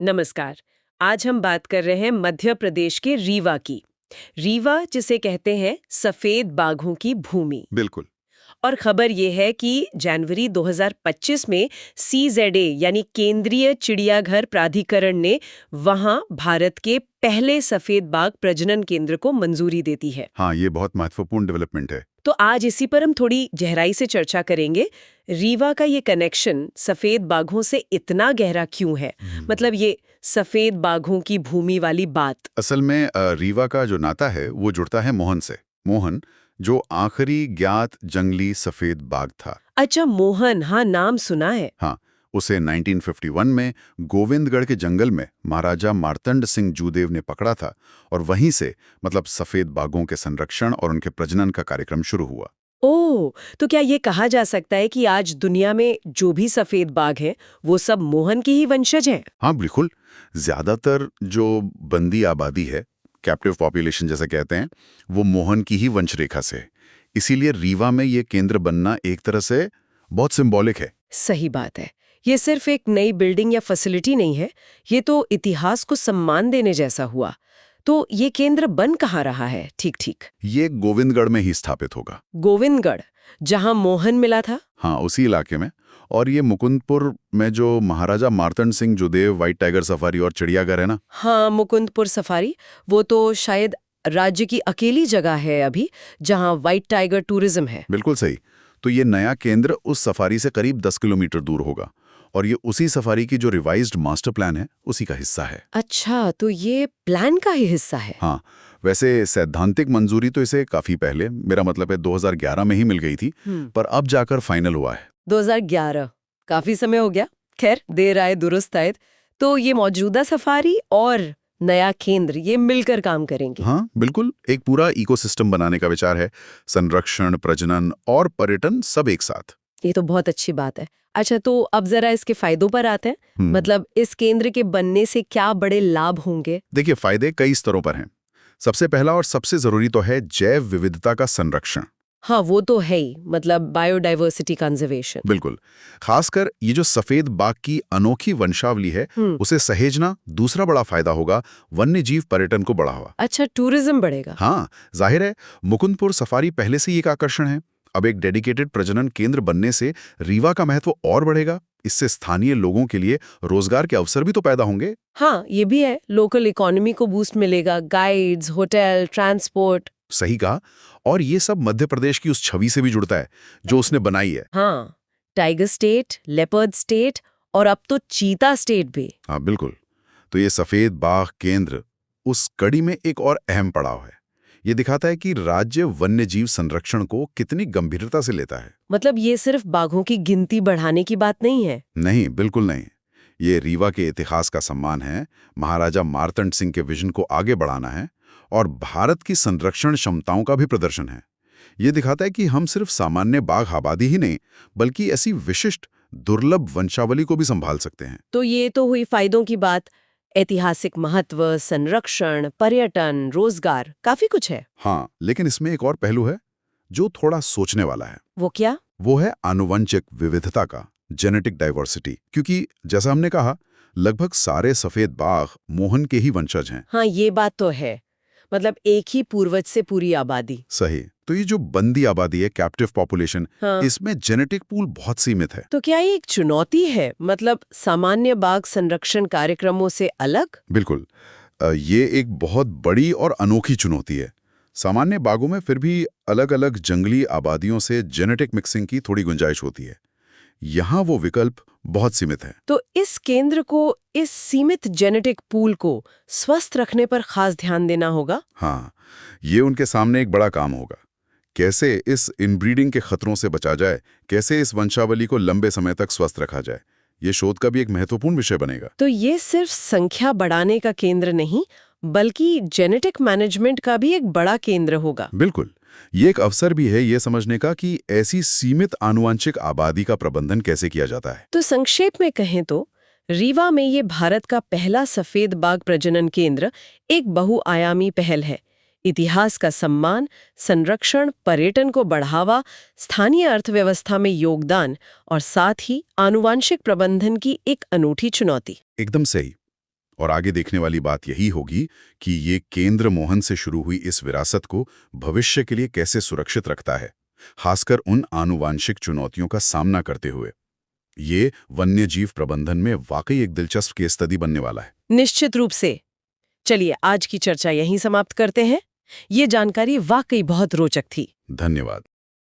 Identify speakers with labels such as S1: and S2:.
S1: नमस्कार। आज हम बात कर रहे हैं मध्य प्रदेश के रीवा की। रीवा जिसे कहते हैं सफेद बाघों की भूमि।
S2: बिल्कुल।
S1: और खबर ये है कि जनवरी 2025 में CZA यानी केंद्रीय चिड़ियाघर प्राधिकरण ने वहां भारत के पहले सफेद बाघ प्रजनन केंद्र को मंजूरी देती है।
S2: हाँ, ये बहुत महत्वपूर्ण डेवलपमेंट है।
S1: तो आज इसी पर हम थोड़ी गहराई से चर्चा करेंगे। रीवा का ये कनेक्शन सफेद बाघों से इतना गहरा क्यों है? मतलब ये सफेद बाघों की भूमि वाली बात।
S2: असल में रीवा का जो नाता है वो जुड़ता है मोहन से। मोहन जो आखिरी ज्ञात जंगली सफेद बाघ था।
S1: अच्छा, मोहन, हाँ नाम सुना है।
S2: हाँ, उसे 1951 में गोविंदगढ़ के जंगल में महाराजा मार्तंड सिंह जूदेव ने पकड़ा था और वहीं से मतलब सफेद बाघों के संरक्षण और उनके प्रजनन का कार्यक्रम शुरू हुआ।
S1: ओह, तो क्या ये कहा जा सकता है कि आज दुनिया में जो भी सफेद बाघ हैं, वो सब मोहन की ही वंशज हैं?
S2: हाँ बिल्कुल। ज्यादातर जो बंदी आबादी है, कैप्टिव पॉपुलेशन जैसे कहते हैं, वो मोहन की ही वंश रेखा से है। इसीलिए रीवा में ये केंद्र बनना एक तरह से बहुत सिंबॉलिक है।
S1: सही बात है। ये सिर्फ एक नई बिल्डिंग या फैसिलिटी नहीं है, ये तो इतिहास को सम्मान देने जैसा हुआ। तो ये केंद्र बन कहाँ रहा है? ठीक ठीक,
S2: ये गोविंदगढ़ में ही स्थापित होगा।
S1: गोविंदगढ़, जहां मोहन मिला था।
S2: हाँ, उसी इलाके में। और ये मुकुंदपुर में जो Maharaja Martand Singh Judev white tiger safari और चिड़ियाघर है ना।
S1: हाँ, मुकुंदपुर सफारी, वो तो शायद राज्य की अकेली जगह है अभी जहां व्हाइट टाइगर टूरिज्म है।
S2: बिल्कुल सही। तो ये नया केंद्र उस सफारी से करीब 10 किलोमीटर दूर होगा और ये उसी सफारी की जो रिवाइज्ड मास्टर प्लान है उसी का हिस्सा है।
S1: अच्छा, तो ये प्लान का ही हिस्सा है।
S2: हाँ, वैसे सैद्धांतिक मंजूरी तो इसे काफी पहले, मेरा मतलब है 2011 में ही मिल गई थी, पर अब जाकर फाइनल हुआ है।
S1: 2011, काफी समय हो गया। खैर, देर आए दुरुस्त आए। तो ये मौजूदा सफारी और नया केंद्र ये मिलकर काम करेंगे।
S2: हाँ बिल्कुल, एक पूरा इकोसिस्टम बनाने का विचार है। संरक्षण, प्रजनन और पर्यटन सब एक साथ।
S1: ये तो बहुत अच्छी बात है। अच्छा, तो अब जरा इसके फायदों पर आते हैं। मतलब इस केंद्र के बनने से क्या बड़े लाभ होंगे?
S2: देखिए, फायदे कई स्तरों पर हैं। सबसे पहला और सबसे जरूरी तो है जैव विविधता का संरक्षण।
S1: हाँ, वो तो है ही, मतलब बायोडाइवर्सिटी कंजर्वेशन।
S2: बिल्कुल। खासकर ये जो सफेद बाघ की अनोखी वंशावली है उसे सहेजना दूसरा बड़ा फायदा होगा, वन्यजीव पर्यटन को बढ़ावा।
S1: अच्छा, टूरिज्म बढ़ेगा।
S2: हाँ, जाहिर है, मुकुंदपुर सफारी पहले से ही एक आकर्षण है। अब एक डेडिकेटेड प्रजनन केंद्र बनने से रीवा का महत्व और बढ़ेगा। इससे स्थानीय लोगों के लिए रोजगार के अवसर भी तो पैदा होंगे।
S1: हाँ, ये भी है, लोकल इकोनॉमी को बूस्ट मिलेगा, गाइड्स, होटल, ट्रांसपोर्ट।
S2: सही कहा। और ये सब मध्य प्रदेश की उस छवि से भी जुड़ता है जो उसने बनाई है।
S1: हाँ, टाइगर स्टेट, लेपर्ड स्टेट और अब तो चीता स्टेट भी।
S2: हाँ बिल्कुल। तो ये सफेद बाघ केंद्र उस कड़ी में एक और अहम पड़ाव है। ये दिखाता है कि राज्य वन्यजीव संरक्षण को कितनी गंभीरता से लेता है।
S1: मतलब ये सिर्फ बाघों की गिनती बढ़ाने की बात नहीं है।
S2: नहीं, बिल्कुल नहीं। ये रीवा के इतिहास का सम्मान है, महाराजा मार्तंड सिंह के विजन को आगे बढ़ाना है और भारत की संरक्षण क्षमताओं का भी प्रदर्शन है। ये दिखाता है कि हम सिर्फ सामान्य बाघ आबादी ही नहीं, बल्कि ऐसी विशिष्ट दुर्लभ वंशावली को भी संभाल सकते हैं।
S1: तो ये तो हुई फायदों की बात। ऐतिहासिक महत्व, संरक्षण, पर्यटन, रोजगार, काफी कुछ है।
S2: हाँ, लेकिन इसमें एक और पहलू है जो थोड़ा सोचने वाला है।
S1: वो क्या?
S2: वो है आनुवंशिक विविधता का, जेनेटिक डाइवर्सिटी। क्योंकि जैसा हमने कहा, लगभग सारे सफेद बाघ मोहन के ही वंशज हैं।
S1: हाँ, ये बात तो है। मतलब एक ही पूर्वज से पूरी आबादी।
S2: सही। तो ये जो बंदी आबादी है, कैप्टिव पॉपुलेशन,
S1: हाँ।
S2: इसमें जेनेटिक पूल बहुत सीमित है।
S1: तो क्या ये एक चुनौती है, मतलब सामान्य बाघ संरक्षण कार्यक्रमों से अलग?
S2: बिल्कुल। ये एक बहुत बड़ी और अनोखी चुनौती है। सामान्य बाघों में फिर भी अलग अलग जंगली आबादियों से जेनेटिक मिक्सिंग की थोड़ी गुंजाइश होती है। यहाँ वो विकल्प बहुत सीमित है।
S1: तो इस केंद्र को, इस सीमित जेनेटिक पूल को स्वस्थ रखने पर खास ध्यान देना होगा।
S2: हाँ, ये उनके सामने एक बड़ा काम होगा। कैसे इस इनब्रीडिंग के खतरों से बचा जाए, कैसे इस वंशावली को लंबे समय तक स्वस्थ रखा जाए, ये शोध का भी एक महत्वपूर्ण विषय बनेगा।
S1: तो ये सिर्फ संख्या बढ़ाने का केंद्र नहीं, बल्कि जेनेटिक मैनेजमेंट का भी एक बड़ा केंद्र होगा।
S2: बिल्कुल। ये एक अवसर भी है ये समझने का कि ऐसी सीमित आनुवंशिक आबादी का प्रबंधन कैसे किया जाता है।
S1: तो संक्षेप में कहें तो रीवा में ये भारत का पहला सफेद बाघ प्रजनन केंद्र एक बहुआयामी पहल है। इतिहास का सम्मान, संरक्षण, पर्यटन को बढ़ावा, स्थानीय अर्थव्यवस्था में योगदान और साथ ही आनुवांशिक प्रबंधन की एक अनूठी चुनौती।
S2: एकदम सही। और आगे देखने वाली बात यही होगी कि ये केंद्र मोहन से शुरू हुई इस विरासत को भविष्य के लिए कैसे सुरक्षित रखता है, खासकर उन आनुवांशिक चुनौतियों का सामना करते हुए। ये वन्यजीव प्रबंधन में वाकई एक दिलचस्प केस स्टडी बनने वाला है।
S1: निश्चित रूप से। चलिए आज की चर्चा यहीं समाप्त करते हैं। ये जानकारी वाकई बहुत रोचक थी।
S2: धन्यवाद।